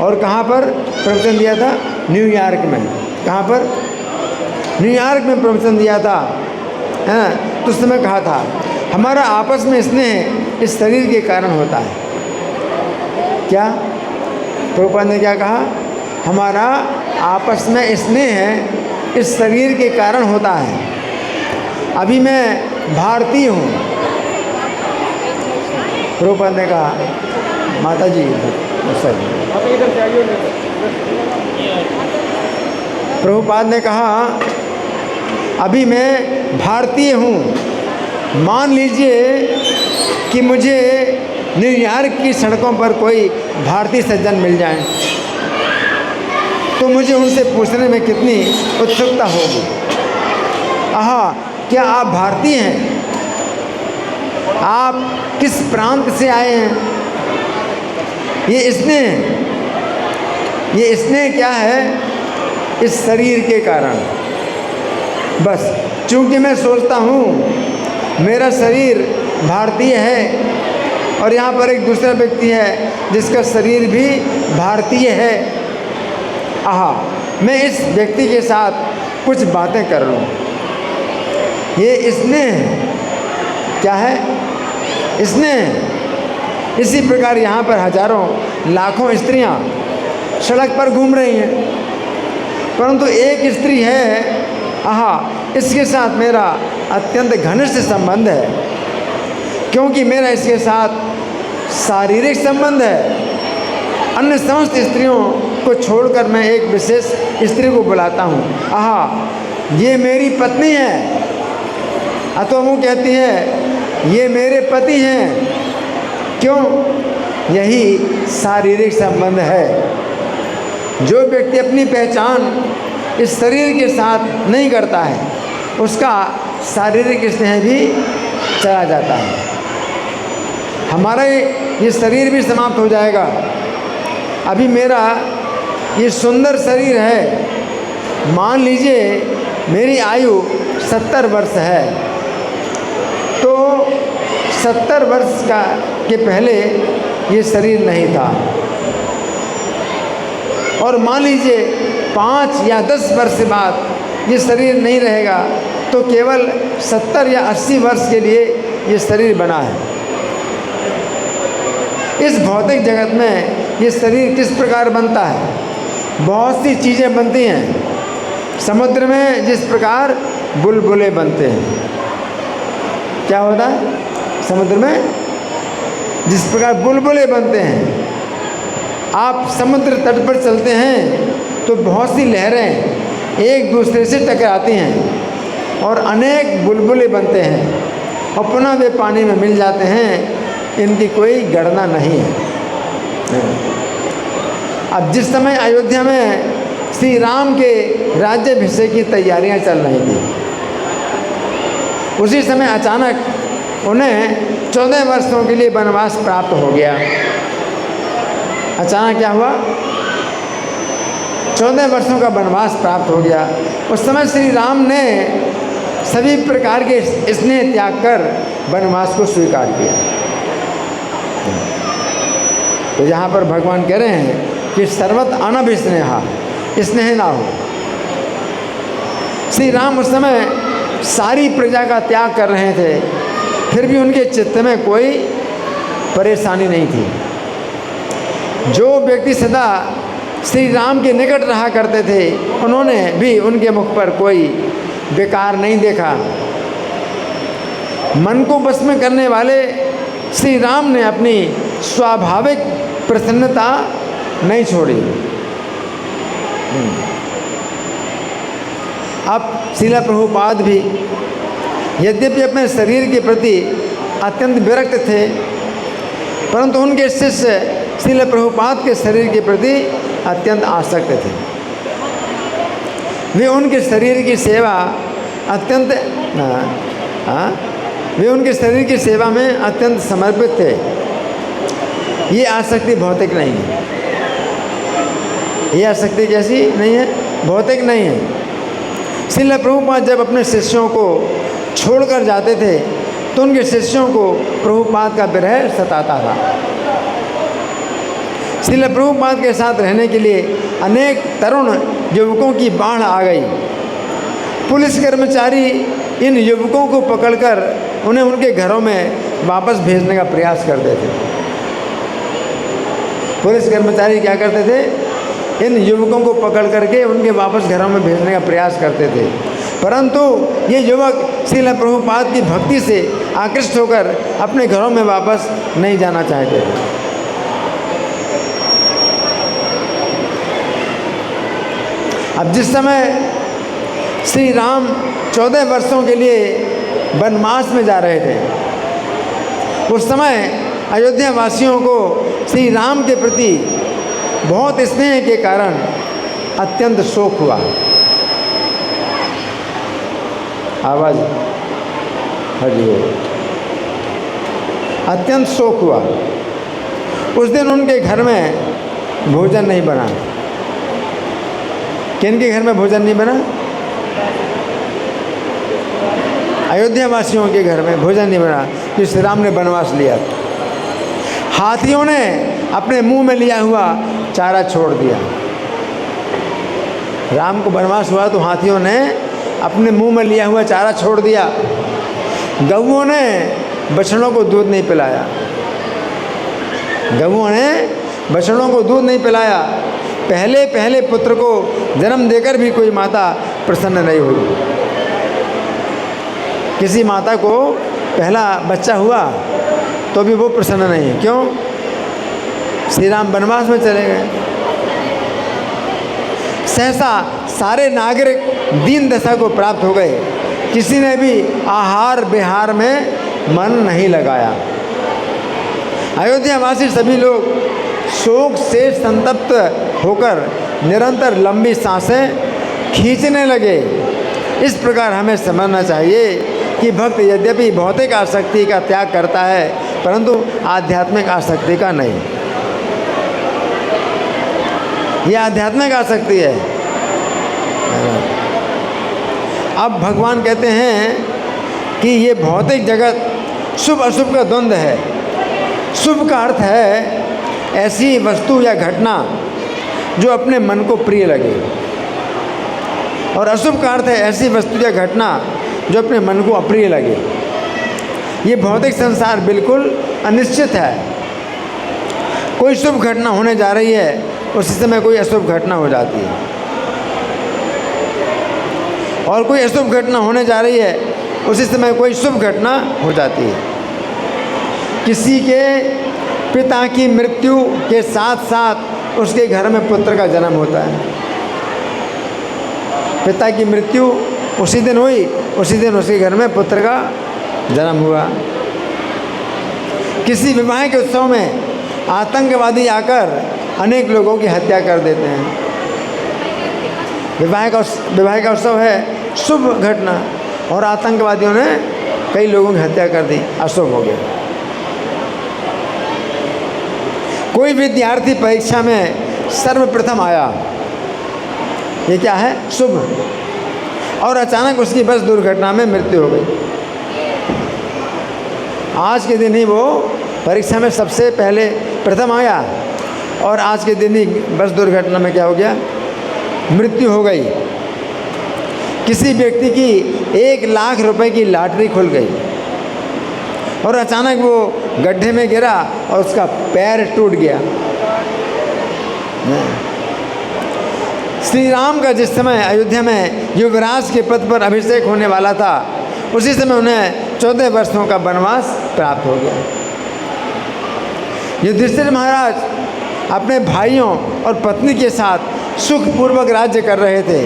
और कहाँ पर प्रवचन दिया था? न्यूयॉर्क में। कहाँ पर? न्यूयॉर्क में प्रवचन दिया था। तो उस समय कहा था हमारा आपस में स्नेह इस शरीर के कारण होता है। क्या प्रभुपाद ने क्या कहा? हमारा आपस में स्नेह इस शरीर के कारण होता है। अभी मैं भारतीय हूँ। प्रभुपाद ने कहा माता जी सर, प्रभुपाद ने कहा अभी मैं भारतीय हूँ। मान लीजिए कि मुझे न्यूयॉर्क की सड़कों पर कोई भारतीय सज्जन मिल जाए तो मुझे उनसे पूछने में कितनी उत्सुकता होगी। क्या आप भारतीय हैं? आप किस प्रांत से आए हैं? ये स्नेह क्या है? इस शरीर के कारण। बस चूंकि मैं सोचता हूँ मेरा शरीर भारतीय है और यहाँ पर एक दूसरा व्यक्ति है जिसका शरीर भी भारतीय है, मैं इस व्यक्ति के साथ कुछ बातें कर लूँ। ये स्नेह क्या है? स्नेह। इसी प्रकार यहाँ पर हजारों लाखों स्त्रियाँ सड़क पर घूम रही हैं, परंतु एक स्त्री है, इसके साथ मेरा अत्यंत घनिष्ठ संबंध है, क्योंकि मेरा इसके साथ शारीरिक संबंध है। अन्य समस्त स्त्रियों को छोड़कर मैं एक विशेष स्त्री को बुलाता हूँ, ये मेरी पत्नी है। अथवा वो कहती है ये मेरे पति हैं। क्यों? यही शारीरिक संबंध है। जो व्यक्ति अपनी पहचान इस शरीर के साथ नहीं करता है उसका शारीरिक स्नेह भी चला जाता है। हमारा ये शरीर भी समाप्त हो जाएगा। अभी मेरा ये सुंदर शरीर है, मान लीजिए मेरी आयु 70 वर्ष है, तो 70 वर्ष के पहले ये शरीर नहीं था, और मान लीजिए 5 या 10 वर्ष के बाद ये शरीर नहीं रहेगा, तो केवल 70 या 80 वर्ष के लिए ये शरीर बना है। इस भौतिक जगत में ये शरीर किस प्रकार बनता है? बहुत सी चीज़ें बनती हैं। समुद्र में जिस प्रकार बुलबुले बनते हैं, क्या होता है? समुद्र में जिस प्रकार बुलबुले बनते हैं, आप समुद्र तट पर चलते हैं तो बहुत सी लहरें एक दूसरे से टकराती हैं और अनेक बुलबुले बनते हैं और पुनः वे पानी में मिल जाते हैं। इनकी कोई गणना नहीं है। अब जिस समय अयोध्या में श्री राम के राज्याभिषेक की तैयारियां चल रही थी, उसी समय अचानक उन्हें 14 वर्षों के लिए वनवास प्राप्त हो गया। अचानक क्या हुआ? 14 वर्षों का वनवास प्राप्त हो गया। उस समय श्री राम ने सभी प्रकार के स्नेह त्याग कर वनवास को स्वीकार किया। तो यहाँ पर भगवान कह रहे हैं कि सर्वत अनभिस्नेहा, स्नेह ना हो। श्री राम उस समय सारी प्रजा का त्याग कर रहे थे, फिर भी उनके चित्त में कोई परेशानी नहीं थी। जो व्यक्ति सदा श्री राम के निकट रहा करते थे, उन्होंने भी उनके मुख पर कोई बेकार नहीं देखा। मन को बस में करने वाले श्री राम ने अपनी स्वाभाविक प्रसन्नता नहीं छोड़ी। अब श्रील प्रभुपाद भी यद्यपि अपने शरीर के प्रति अत्यंत विरक्त थे, परंतु उनके शिष्य श्रील प्रभुपाद के शरीर के प्रति अत्यंत आसक्त थे। वे उनके शरीर की सेवा वे उनके शरीर की सेवा में अत्यंत समर्पित थे। ये आसक्ति भौतिक नहीं है। ये आसक्ति कैसी नहीं है? भौतिक नहीं है। श्रील प्रभुपाद जब अपने शिष्यों को छोड़कर जाते थे तो उनके शिष्यों को प्रभुपाद का विरह सताता था। श्रील प्रभुपाद के साथ रहने के लिए अनेक तरुण युवकों की बाढ़ आ गई। पुलिस कर्मचारी इन युवकों को पकड़कर उन्हें उनके घरों में वापस भेजने का प्रयास करते थे। पुलिस कर्मचारी क्या करते थे? इन युवकों को पकड़ करके उनके वापस घरों में भेजने का प्रयास करते थे, परंतु ये युवक श्रील प्रभुपाद की भक्ति से आकृष्ट होकर अपने घरों में वापस नहीं जाना चाहते थे। अब जिस समय श्री राम 14 वर्षों के लिए वनवास में जा रहे थे, उस समय अयोध्या वासियों को श्री राम के प्रति बहुत स्नेह के कारण अत्यंत शोक हुआ। आवाज हटिए। अत्यंत शोक हुआ। उस दिन उनके घर में भोजन नहीं बना। किनके घर में भोजन नहीं बना? अयोध्या वासियों के घर में भोजन नहीं बना, जो श्री राम ने वनवास लिया। हाथियों ने अपने मुंह में लिया हुआ चारा छोड़ दिया। राम को वनवास हुआ तो हाथियों ने अपने मुंह में लिया हुआ चारा छोड़ दिया। गऊओं ने बछड़ों को दूध नहीं पिलाया। गऊओं ने बछड़ों को दूध नहीं पिलाया। पहले पुत्र को जन्म देकर भी कोई माता प्रसन्न नहीं हुई। किसी माता को पहला बच्चा हुआ तो भी वो प्रसन्न नहीं है। क्यों? श्री राम वनवास में चले गए। सहसा सारे नागरिक दीन दशा को प्राप्त हो गए। किसी ने भी आहार विहार में मन नहीं लगाया। अयोध्यावासी सभी लोग शोक से संतप्त होकर निरंतर लंबी सांसें खींचने लगे। इस प्रकार हमें समझना चाहिए कि भक्त यद्यपि भौतिक आसक्ति का त्याग करता है, परंतु आध्यात्मिक आसक्ति का नहीं। यह आध्यात्मिक आसक्ति है। अब भगवान कहते हैं कि ये भौतिक जगत शुभ अशुभ का द्वंद्व है। शुभ का अर्थ है ऐसी वस्तु या घटना जो अपने मन को प्रिय लगे, और अशुभ का अर्थ है ऐसी वस्तु या घटना जो अपने मन को अप्रिय लगे। ये भौतिक संसार बिल्कुल अनिश्चित है। कोई शुभ घटना होने जा रही है, उसी समय कोई अशुभ घटना हो जाती है, और कोई अशुभ घटना होने जा रही है, उसी समय कोई शुभ घटना हो जाती है। किसी के पिता की मृत्यु के साथ साथ उसके घर में पुत्र का जन्म होता है। पिता की मृत्यु उसी दिन हुई, उसी दिन उसके घर में पुत्र का जन्म हुआ। किसी विवाह के उत्सव में आतंकवादी आकर अनेक लोगों की हत्या कर देते हैं। विवाह का उत्सव है शुभ घटना, और आतंकवादियों ने कई लोगों की हत्या कर दी, अशुभ हो गया। कोई विद्यार्थी परीक्षा में सर्वप्रथम आया, ये क्या है? शुभ। और अचानक उसकी बस दुर्घटना में मृत्यु हो गई। आज के दिन ही वो परीक्षा में सबसे पहले प्रथम आया, और आज के दिन ही बस दुर्घटना में क्या हो गया? मृत्यु हो गई। किसी व्यक्ति की 1 लाख रुपए की लॉटरी खुल गई, और अचानक वो गड्ढे में गिरा और उसका पैर टूट गया। श्री राम का जिस समय अयोध्या में युवराज के पद पर अभिषेक होने वाला था, उसी समय उन्हें 14 वर्षों का वनवास प्राप्त हो गया। युधिष्ठिर महाराज अपने भाइयों और पत्नी के साथ सुखपूर्वक राज्य कर रहे थे।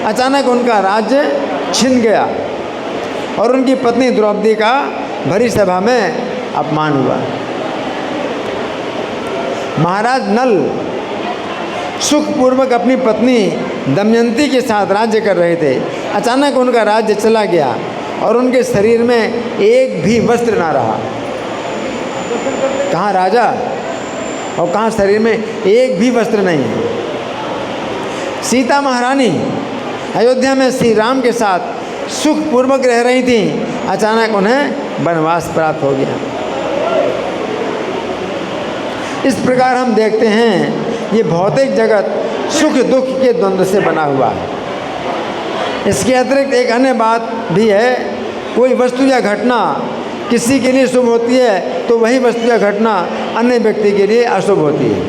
अचानक उनका राज्य छिन गया, और उनकी पत्नी द्रौपदी का भरी सभा में अपमान हुआ। महाराज नल सुखपूर्वक अपनी पत्नी दमयंती के साथ राज्य कर रहे थे। अचानक उनका राज्य चला गया, और उनके शरीर में एक भी वस्त्र ना रहा। कहाँ राजा और कहाँ शरीर में एक भी वस्त्र नहीं है। सीता महारानी अयोध्या में श्री राम के साथ सुखपूर्वक रह रही थी। अचानक उन्हें वनवास प्राप्त हो गया। इस प्रकार हम देखते हैं ये भौतिक जगत सुख दुख के द्वंद्व से बना हुआ है। इसके अतिरिक्त एक अन्य बात भी है, कोई वस्तु या घटना किसी के लिए शुभ होती है तो वही वस्तु या घटना अन्य व्यक्ति के लिए अशुभ होती है।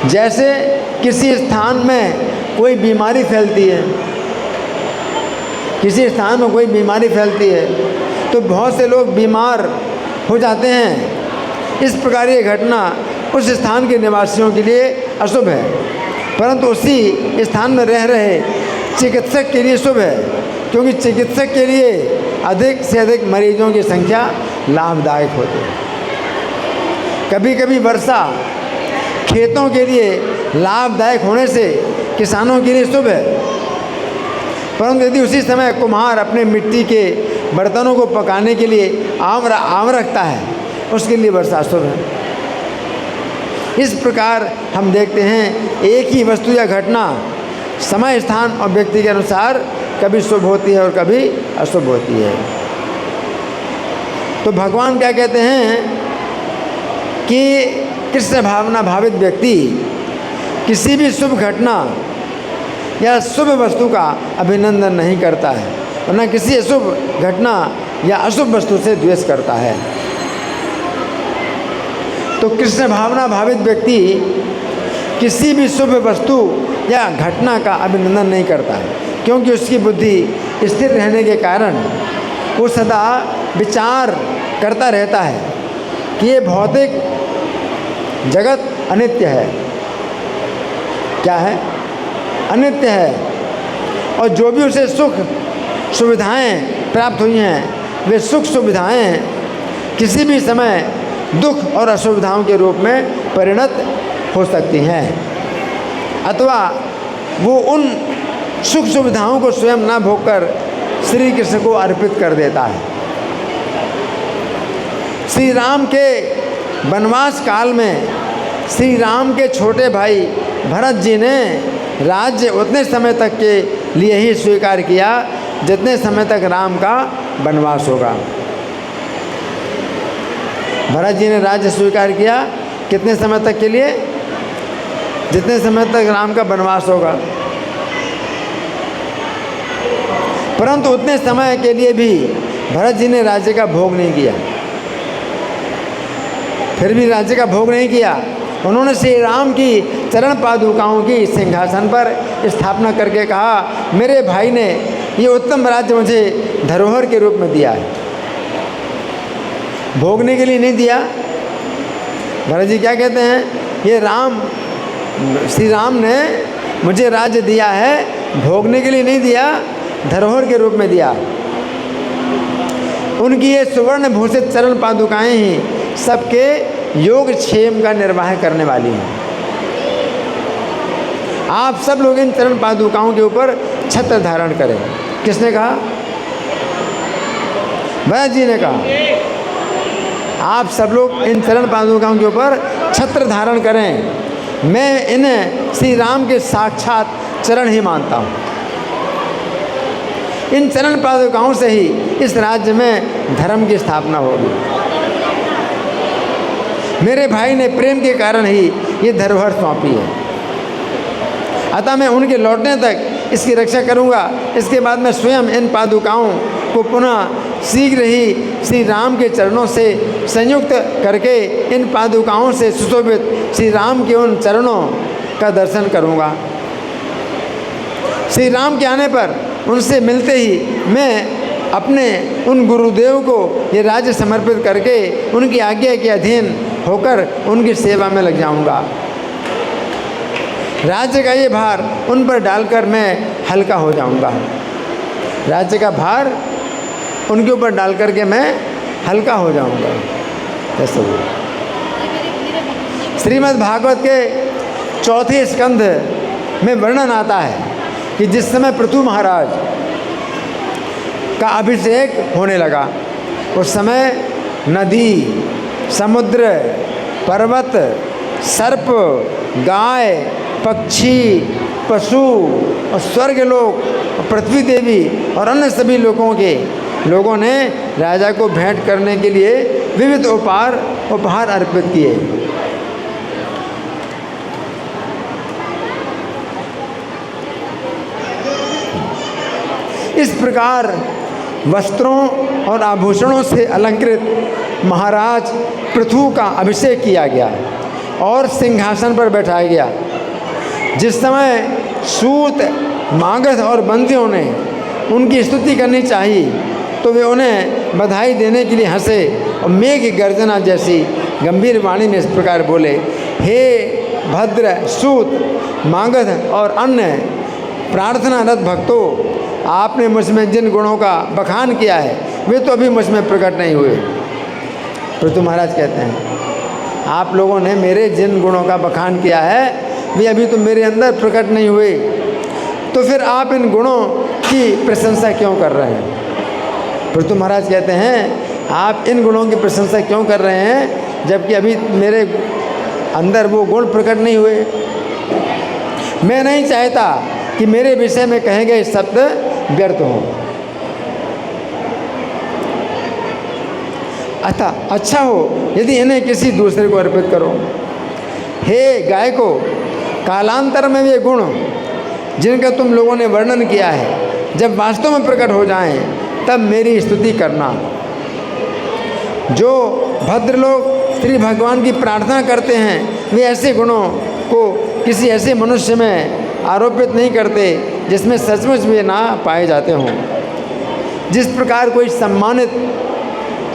जैसे किसी स्थान में कोई बीमारी फैलती है, किसी स्थान में कोई बीमारी फैलती है तो बहुत से लोग बीमार हो जाते हैं। इस प्रकार ये घटना उस स्थान के निवासियों के लिए अशुभ है, परंतु उसी स्थान में रह रहे चिकित्सक के लिए शुभ है, क्योंकि चिकित्सक के लिए अधिक से अधिक मरीजों की संख्या लाभदायक होती है। कभी कभी वर्षा खेतों के लिए लाभदायक होने से किसानों के लिए शुभ है, परंतु यदि उसी समय कुम्हार अपने मिट्टी के बर्तनों को पकाने के लिए आम रखता है, उसके लिए वर्षा शुभ है। इस प्रकार हम देखते हैं एक ही वस्तु या घटना समय स्थान और व्यक्ति के अनुसार कभी शुभ होती है और कभी अशुभ होती है। तो भगवान क्या कहते हैं कि कृष्ण भावना भावित व्यक्ति किसी भी शुभ घटना या शुभ वस्तु का अभिनंदन नहीं करता है, वरना किसी अशुभ घटना या अशुभ वस्तु से द्वेष करता है। तो कृष्ण भावना भावित व्यक्ति किसी भी शुभ वस्तु या घटना का अभिनंदन नहीं करता है, क्योंकि उसकी बुद्धि स्थिर रहने के कारण वो सदा विचार करता रहता है कि ये भौतिक जगत अनित्य है। क्या है? अनित्य है। और जो भी उसे सुख सुविधाएं प्राप्त हुई हैं, वे सुख सुविधाएं किसी भी समय दुख और असुविधाओं के रूप में परिणत हो सकती हैं, अथवा वो उन सुख सुविधाओं को स्वयं न भोगकर श्री कृष्ण को अर्पित कर देता है। श्री राम के वनवास काल में श्री राम के छोटे भाई भरत जी ने राज्य उतने समय तक के लिए ही स्वीकार किया जितने समय तक राम का वनवास होगा। भरत जी ने राज्य स्वीकार किया कितने समय तक के लिए? जितने समय तक राम का वनवास होगा। परंतु उतने समय के लिए भी भरत जी ने राज्य का भोग नहीं किया। फिर भी राज्य का भोग नहीं किया। उन्होंने श्री राम की चरण पादुकाओं की सिंहासन पर स्थापना करके कहा, मेरे भाई ने ये उत्तम राज्य मुझे धरोहर के रूप में दिया है, भोगने के लिए नहीं दिया। भरत जी क्या कहते हैं? ये श्री राम ने मुझे राज्य दिया है, भोगने के लिए नहीं दिया, धरोहर के रूप में दिया। उनकी ये सुवर्ण भूषित चरण पादुकाएं ही सबके योग क्षेम का निर्वाह करने वाली हैं। आप सब लोग इन चरण पादुकाओं के ऊपर छत्र धारण करें। किसने कहा? भरत जी ने कहा आप सब लोग इन चरण पादुकाओं के ऊपर छत्र धारण करें। मैं इन्हें श्री राम के साक्षात चरण ही मानता हूँ। इन चरण पादुकाओं से ही इस राज्य में धर्म की स्थापना होगी। मेरे भाई ने प्रेम के कारण ही ये धरोहर सौंपी है, अतः मैं उनके लौटने तक इसकी रक्षा करूंगा। इसके बाद मैं स्वयं इन पादुकाओं को पुनः शीघ्र ही श्री राम के चरणों से संयुक्त करके इन पादुकाओं से सुशोभित श्री राम के उन चरणों का दर्शन करूंगा। श्री राम के आने पर उनसे मिलते ही मैं अपने उन गुरुदेव को ये राज्य समर्पित करके उनकी आज्ञा के अधीन होकर उनकी सेवा में लग जाऊंगा। राज्य का ये भार उन पर डालकर मैं हल्का हो जाऊंगा। राज्य का भार उनके ऊपर डाल करके मैं हल्का हो जाऊंगा। जैसे श्रीमद् भागवत के चौथे स्कंध में वर्णन आता है कि जिस समय पृथु महाराज का अभिषेक होने लगा, उस समय नदी, समुद्र, पर्वत, सर्प, गाय, पक्षी, पशु और स्वर्ग लोक, पृथ्वी देवी और अन्य सभी लोगों ने राजा को भेंट करने के लिए विविध उपहार उपहार अर्पित किए। इस प्रकार वस्त्रों और आभूषणों से अलंकृत महाराज पृथु का अभिषेक किया गया और सिंहासन पर बैठाया गया। जिस समय सूत, मागध और बंदियों ने उनकी स्तुति करनी चाहिए तो वे उन्हें बधाई देने के लिए हंसे और मेघ की गर्जना जैसी गंभीर वाणी में इस प्रकार बोले, हे भद्र, सूत, मागध और अन्य प्रार्थनारत भक्तों, आपने मुझ में जिन गुणों का बखान किया है वे तो अभी मुझ में प्रकट नहीं हुए। पृथु महाराज कहते हैं, आप लोगों ने मेरे जिन गुणों का बखान किया है वे अभी तो मेरे अंदर प्रकट नहीं हुए, तो फिर आप इन गुणों की प्रशंसा क्यों कर रहे हैं? पृथु महाराज कहते हैं, आप इन गुणों की प्रशंसा क्यों कर रहे हैं जबकि अभी मेरे अंदर वो गुण प्रकट नहीं हुए? मैं नहीं चाहता कि मेरे विषय में कहे गए शब्द व्यर्थ हों। अतः अच्छा हो यदि इन्हें किसी दूसरे को अर्पित करो। हे गायको, कालांतर में वे गुण जिनका तुम लोगों ने वर्णन किया है जब वास्तव में प्रकट हो जाएं तब मेरी स्तुति करना। जो भद्र लोग श्री भगवान की प्रार्थना करते हैं वे ऐसे गुणों को किसी ऐसे मनुष्य में आरोपित नहीं करते जिसमें सचमुच वे ना पाए जाते हों। जिस प्रकार कोई सम्मानित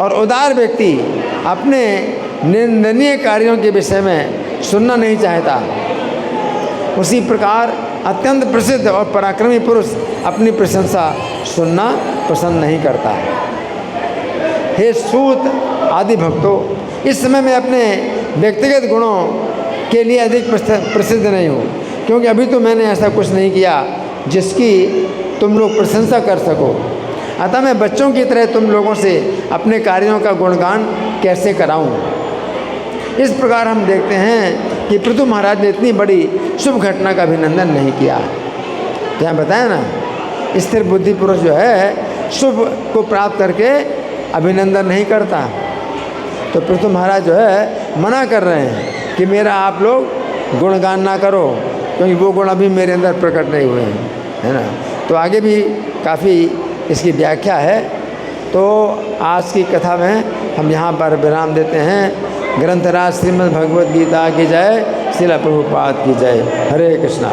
और उदार व्यक्ति अपने निंदनीय कार्यों के विषय में सुनना नहीं चाहता, उसी प्रकार अत्यंत प्रसिद्ध और पराक्रमी पुरुष अपनी प्रशंसा सुनना पसंद नहीं करता। हे सूत आदि भक्तों, इस समय मैं अपने व्यक्तिगत गुणों के लिए अधिक प्रसिद्ध नहीं हूँ, क्योंकि अभी तो मैंने ऐसा कुछ नहीं किया जिसकी तुम लोग प्रशंसा कर सको। अतः मैं बच्चों की तरह तुम लोगों से अपने कार्यों का गुणगान कैसे कराऊं? इस प्रकार हम देखते हैं कि पृथु महाराज ने इतनी बड़ी शुभ घटना का अभिनंदन नहीं किया। तो यहाँ बताया ना, स्थिर बुद्धि पुरुष जो है शुभ को प्राप्त करके अभिनंदन नहीं करता। तो पृथु महाराज जो है मना कर रहे हैं कि मेरा आप लोग गुणगान ना करो, क्योंकि वो गुण अभी मेरे अंदर प्रकट नहीं हुए हैं, है ना। तो आगे भी काफ़ी इसकी व्याख्या है। तो आज की कथा में हम यहाँ पर विराम देते हैं। ग्रंथराज श्रीमद् भगवद गीता की जय, श्रील प्रभुपाद की जय। हरे कृष्णा।